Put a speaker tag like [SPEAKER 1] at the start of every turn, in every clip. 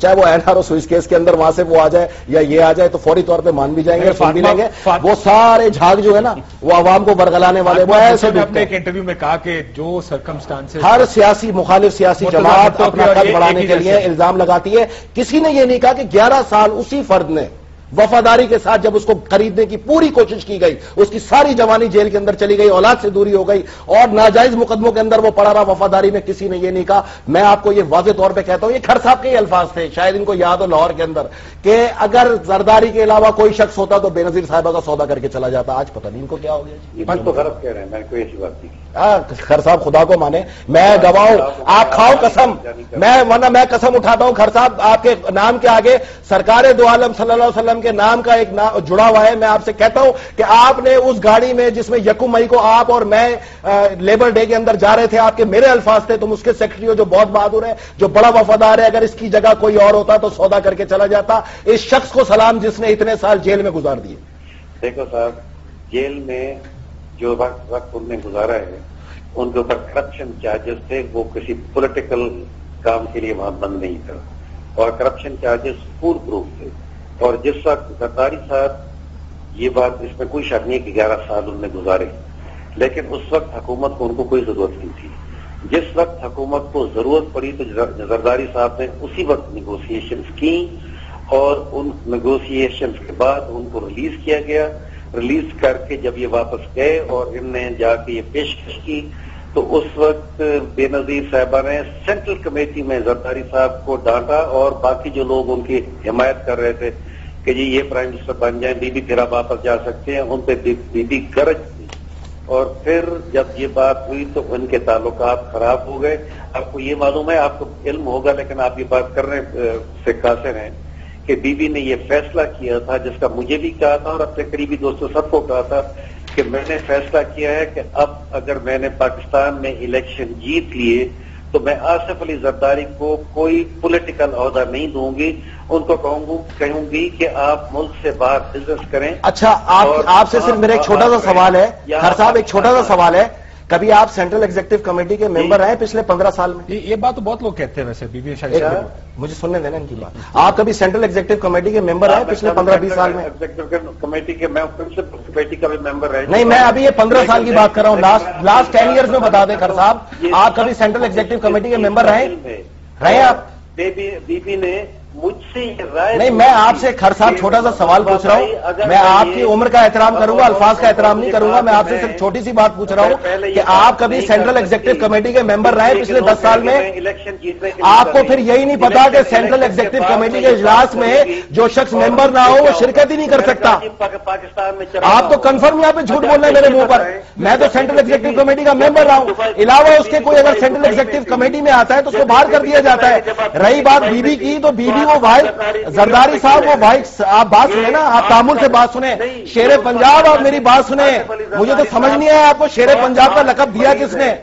[SPEAKER 1] چاہے وہ NRO Swiss case کے اندر وہاں سے وہ آ جائے یا یہ آ جائے تو فوری طور پہ مان بھی جائیں گے، سن بھی لیں گے. وہ سارے جھاگ جو ہے نا وہ عوام کو برگلانے والے وہ ایسے.
[SPEAKER 2] اپنے ایک انٹرویو میں کہا کہ جو سرکمسٹانس
[SPEAKER 1] ہر سیاسی مخالف سیاسی جماعت اپنا قد بڑھانے کے لیے الزام لگاتی ہے. کسی نے یہ نہیں کہا کہ 11 سال اسی فرد نے وفاداری کے ساتھ جب اس کو خریدنے کی پوری کوشش کی گئی، اس کی ساری جوانی جیل کے اندر چلی گئی، اولاد سے دوری ہو گئی اور ناجائز مقدموں کے اندر وہ پڑا رہا وفاداری میں. کسی نے یہ نہیں کہا. میں آپ کو یہ واضح طور پہ کہتا ہوں، یہ کھر صاحب کے ہی الفاظ تھے، شاید ان کو یاد ہو لاہور کے اندر، کہ اگر زرداری کے علاوہ کوئی شخص ہوتا تو بے نظیر صاحبہ کا سودا کر کے چلا جاتا. آج پتہ نہیں ان کو کیا ہو گیا.
[SPEAKER 3] تو غلط کہہ رہے ہیں، میں کوئی ایسی بات نہیں.
[SPEAKER 1] خر صاحب خدا کو مانے، میں گواہ ہوں، آپ کھاؤ قسم، ورنہ میں قسم اٹھاتا ہوں. خر صاحب آپ کے نام کے آگے سرکار دو عالم صلی اللہ علیہ وسلم کے نام کا ایک جڑا ہوا ہے. میں آپ سے کہتا ہوں کہ آپ نے اس گاڑی میں جس میں 1 مئی کو آپ اور میں لیبر ڈے کے اندر جا رہے تھے، آپ کے میرے الفاظ تھے، تم اس کے سیکرٹری ہو جو بہت بہادر ہے، جو بڑا وفادار ہے، اگر اس کی جگہ کوئی اور ہوتا تو سودا کر کے چلا جاتا. اس شخص کو سلام جس نے اتنے سال جیل میں گزار دیے.
[SPEAKER 3] دیکھو صاحب، جیل میں جو وقت ان نے گزارا ہے ان کے اوپر کرپشن چارجز تھے. وہ کسی پولیٹیکل کام کے لیے وہاں بند نہیں تھا اور کرپشن چارجز فول پروف تھے. اور جس وقت زرداری صاحب، یہ بات اس میں کوئی شک نہیں کہ 11 سال انہوں نے گزارے، لیکن اس وقت حکومت کو ان کو کوئی ضرورت نہیں تھی. جس وقت حکومت کو ضرورت پڑی تو زرداری صاحب نے اسی وقت نیگوسیشنز کی اور ان نیگوسیشنز کے بعد ان کو ریلیز کیا گیا. ریلیز کر کے جب یہ واپس گئے اور ان نے جا کے یہ پیشکش کی تو اس وقت بے نظیر صاحبہ نے سینٹرل کمیٹی میں زرداری صاحب کو ڈانٹا اور باقی جو لوگ ان کی حمایت کر رہے تھے کہ جی یہ پرائم منسٹر بن جائیں، بی بی پھر آپ واپس جا سکتے ہیں، ان پہ بی بی گرج تھی. اور پھر جب یہ بات ہوئی تو ان کے تعلقات خراب ہو گئے. آپ کو یہ معلوم ہے، آپ کو علم ہوگا لیکن آپ یہ بات کرنے سے قاصر ہیں کہ بی بی نے یہ فیصلہ کیا تھا، جس کا مجھے بھی کہا تھا اور اپنے قریبی دوستوں سب کو کہا تھا کہ میں نے فیصلہ کیا ہے کہ اب اگر میں نے پاکستان میں الیکشن جیت لیے تو میں آصف علی زرداری کو کوئی پولیٹیکل عہدہ نہیں دوں گی. ان کو کہوں گی کہ آپ ملک سے باہر بزنس کریں.
[SPEAKER 1] اچھا، آپ سے صرف میرا ایک چھوٹا سا سوال ہے خر صاحب، ایک چھوٹا سا سوال ہے. کبھی آپ سینٹرل ایگزیکٹو کمیٹی کے ممبر رہے پچھلے 15 سال میں؟
[SPEAKER 2] یہ بات تو بہت لوگ کہتے ہیں ویسے. بی بی
[SPEAKER 1] مجھے سننے دینا ان کی بات. آپ کبھی سینٹرل ایگزیکٹو کمیٹی کے ممبر رہے پچھلے 15-20 سال میں؟
[SPEAKER 3] کمیٹی کے میں کمیٹی کا بھی ممبر رہے.
[SPEAKER 1] نہیں، میں ابھی یہ 15 سال کی بات کر رہا ہوں. لاسٹ 10 ایئرز میں بتا دیں خر صاحب، آپ کبھی سینٹرل ایگزیکٹو کمیٹی کے ممبر رہے آپ؟
[SPEAKER 3] بی بی نے مجھ سے یہ رائے
[SPEAKER 1] نہیں، میں آپ سے خر صاحب چھوٹا سا سوال پوچھ رہا ہوں. میں آپ کی عمر کا احترام کروں گا، الفاظ کا احترام نہیں کروں گا. میں آپ سے صرف چھوٹی سی بات پوچھ رہا ہوں کہ آپ کبھی سینٹرل ایگزیکٹو کمیٹی کے ممبر رہے پچھلے 10 سال میں؟ آپ کو پھر یہی نہیں پتا کہ سینٹرل ایگزیکٹو کمیٹی کے اجلاس میں جو شخص ممبر نہ ہو وہ شرکت ہی نہیں کر سکتا؟ آپ تو کنفرم یہاں پہ جھوٹ بول رہے ہیں میرے منہ پر. میں تو سینٹرل ایگزیکٹو کمیٹی کا ممبر رہا ہوں. علاوہ اس کے کوئی اگر سینٹرل ایگزیکٹو کمیٹی میں آتا ہے تو اس کو باہر کر دیا جاتا ہے. رہی بات بی بی کی، تو بی بی وہ بھائی زرداری صاحب، وہ بھائی آپ بات سنیں نا، آپ تعامل سے بات سنیں. شیر پنجاب، آپ میری بات سنیں. مجھے تو سمجھ نہیں آیا آپ کو شیر پنجاب کا لقب دیا کس نے؟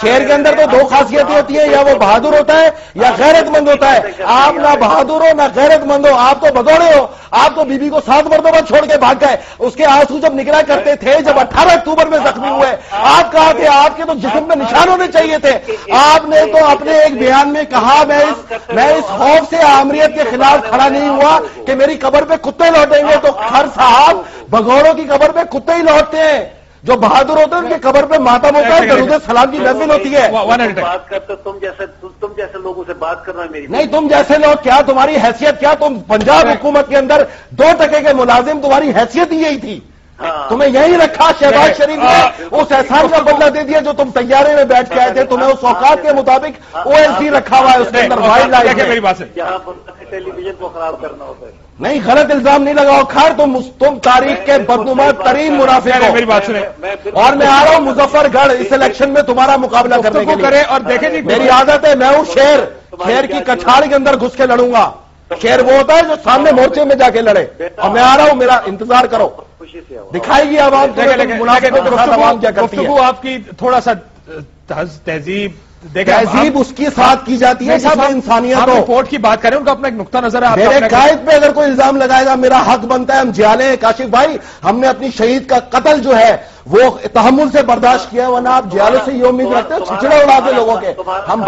[SPEAKER 1] شیر کے اندر تو 2 خاصیتیں ہوتی ہیں، یا وہ بہادر ہوتا ہے یا غیرت مند ہوتا ہے. آپ نہ بہادر ہو نہ غیرت مند ہو، آپ تو بگوڑے ہو. آپ تو بی بی کو 7 مرتبہ چھوڑ کے بھاگ گئے. اس کے آنسو جب نکلا کرتے تھے جب 18 اکتوبر میں زخمی ہوئے، آپ کہا کہ آپ کے تو جسم میں نشان ہونے چاہیے تھے. آپ نے تو اپنے ایک بیان میں کہا میں اس خوف سے آمریت کے خلاف کھڑا نہیں ہوا کہ میری قبر پہ کتے لوٹیں گے. تو خر صاحب، بگوڑوں کی قبر پہ کتے ہی لوٹتے ہیں. جو بہادر ہوتے ہیں ان کی قبر پہ ماتم ہوتا ہے، درود سلام کی محفل ہوتی ہے.
[SPEAKER 3] بات کرتے تم جیسے لوگوں سے بات کرنا میری
[SPEAKER 1] نہیں، تم جیسے لوگ کیا، تمہاری حیثیت کیا؟ تم پنجاب حکومت کے اندر 2% کے ملازم، تمہاری حیثیت ہی یہی تھی. تمہیں یہی رکھا. شہباز شریف نے اس احسان کا بدلہ دے دیا جو تم طیارے میں بیٹھ کے آئے تھے. تمہیں اس اوقات کے مطابق OLC رکھا ہوا ہے، اس کے اندر وائلڈ لائف.
[SPEAKER 2] میری بات سے
[SPEAKER 3] ٹیلی ویژن کو خراب کرنا ہوتا ہے.
[SPEAKER 1] نہیں، غلط الزام نہیں لگاؤ. خیر تم تاریخ کے بدنما ترین منافق ہو.
[SPEAKER 2] میری بات سنیں.
[SPEAKER 1] اور میں آ رہا ہوں مظفر گڑھ اس الیکشن میں تمہارا مقابلہ کرنے کے لیے.
[SPEAKER 2] اور دیکھیں جی،
[SPEAKER 1] میری عادت ہے، میں ہوں شیر کی کچھاڑ کے اندر گھس کے لڑوں گا. شیر وہ ہوتا ہے جو سامنے مورچے میں جا کے لڑے. اور میں آ رہا ہوں، میرا انتظار کرو. دکھائے گی عوام کیا کرتی ہے.
[SPEAKER 2] آپ کی تھوڑا سا تہذیب
[SPEAKER 1] اس کے ساتھ کی جاتی ہے. انسانیت
[SPEAKER 2] رپورٹ کی بات کریں، ان کا اپنا ایک نقطہ نظر ہے.
[SPEAKER 1] میرے قائد پہ اگر کوئی الزام لگائے گا میرا حق بنتا ہے. ہم جیالے ہیں کاشف بھائی، ہم نے اپنی شہید کا قتل جو ہے وہ تحمل سے برداشت کیا، ورنہ آپ جیالے سے یہ امید رکھتے ہیں چھچڑے اڑا دے لوگوں کے. ہم